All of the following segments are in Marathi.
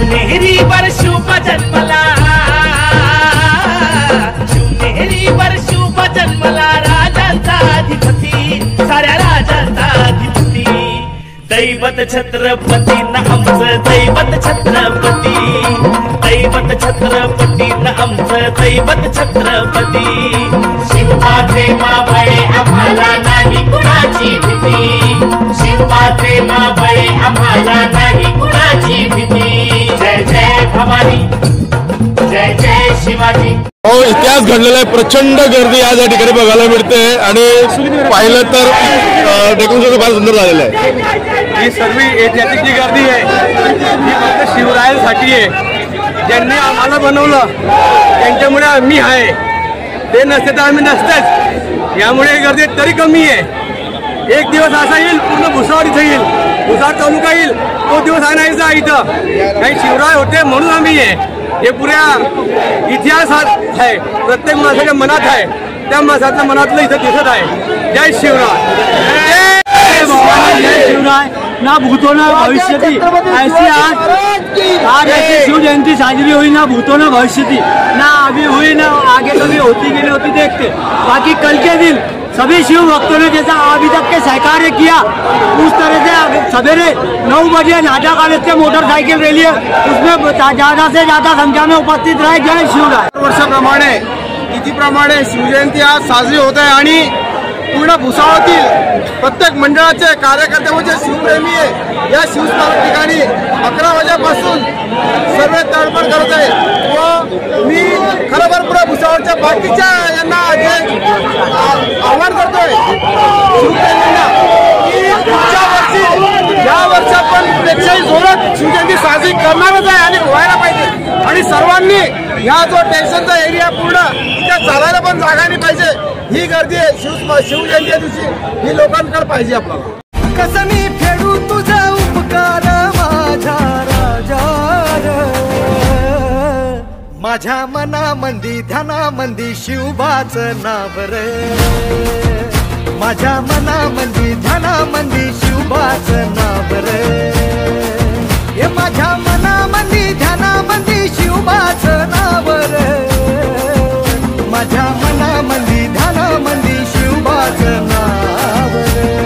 शिवनेरीवर शुभ जन्मला, शिवनेरीवर शुभ जन्मला राजांचा अधिपती, साऱ्या राजांचा अधिपती. दैवत छत्रपती न आमचं दैवत छत्रपती, दैवत छत्रपती न आमचं दैवत छत्रपती. शिवबाचे मावळे आम्हाला नाही कुणाची भीती, शिवबाचे मावळे आम्हाला नाही कुणाची भीती. जय जय भवानी, जय जय शिवाजी. हो, इतिहास घडलेला आहे. प्रचंड गर्दी आज या ठिकाणी बघायला मिळते आणि पाहिलं तर डेकोरेशन फार सुंदर झालेलं आहे. ही सर्व ऐतिहासिक जी गर्दी आहे ही फक्त शिवरायांसाठी आहे. ज्यांनी आम्हाला बनवलं त्यांच्यामुळे आम्ही आहे, ते नसते तर आम्ही नसतेच. यामुळे ही गर्दी तरी कमी आहे. एक दिवस असा येईल पूर्ण भुसावळ इथं येईल, भुसावळ तालुका येईल, तो दिवस आणायचा इथं. काही शिवराय होते म्हणून आम्ही आहे. हे पुऱ्या इतिहासात आहे, प्रत्येक माणसाच्या मनात आहे. त्या माणसाच्या मनातलं इथं दिसत आहे. जय शिवराय, जय शिवराय. ना भूतो ना भविष्यती ऐसी आज ऐसी शिव जयंती साजरी हुई, ना भूतो ना भविष्यती, ना अभी हुई ना आगे कभी होती गेली होती देखते. बाकी कल के दिन सभी शिव भक्तों ने जैसा अभी तक के सहकार्य किया उस तरह से सवेरे 9 बजे नाटा कॉलेज के मोटरसाइकिल रैली है, उसमें ज्यादा से ज्यादा संख्या में उपस्थित रहे. जय शिवराय. वर्षाप्रमाणे तिथीप्रमाणे शिवजयंती आज साजरी होत आहे आणि पूर्ण भुसावळातील प्रत्येक मंडळाचे कार्यकर्ते म्हणजे शिवप्रेमी आहे या शिवस्मारक ठिकाणी 11 वाजेपासून सर्व तळमळ करत आहे. व मी खरोखर पुऱ्या भुसावळच्या बाकीच्या यांना आव्हान करतोय शिवप्रेमींना की पुढच्या वर्षी या वर्षी आपण पेक्षाही जोरात शिवजयंती साजरी करणारच आहे आणि व्हायला पाहिजे. आणि सर्वांनी ह्या जो टेन्शनचा एरिया पूर्ण त्या चालायला पण जागा नाही पाहिजे. ही गर्दी शिवजयंती दिवशी ही लोकांकडे पाहिजे. आपल्याला कसं मी फेडू तुझा उपकार माझा राजा, माझ्या मनामंदी ध्यानामंदी शिवबाचं नाव रे, माझ्या मनामंदी ध्यानामंदी शिवबाचं नाव रे. हे माझ्या मनामंदी ध्यानामंदी शिवबाचं नाव रे, माझ्या मनामंदी ध्यानामंदी शिवबाचं नाव रे.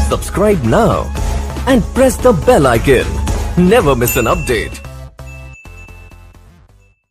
Subscribe now and press the bell icon. Never miss an update.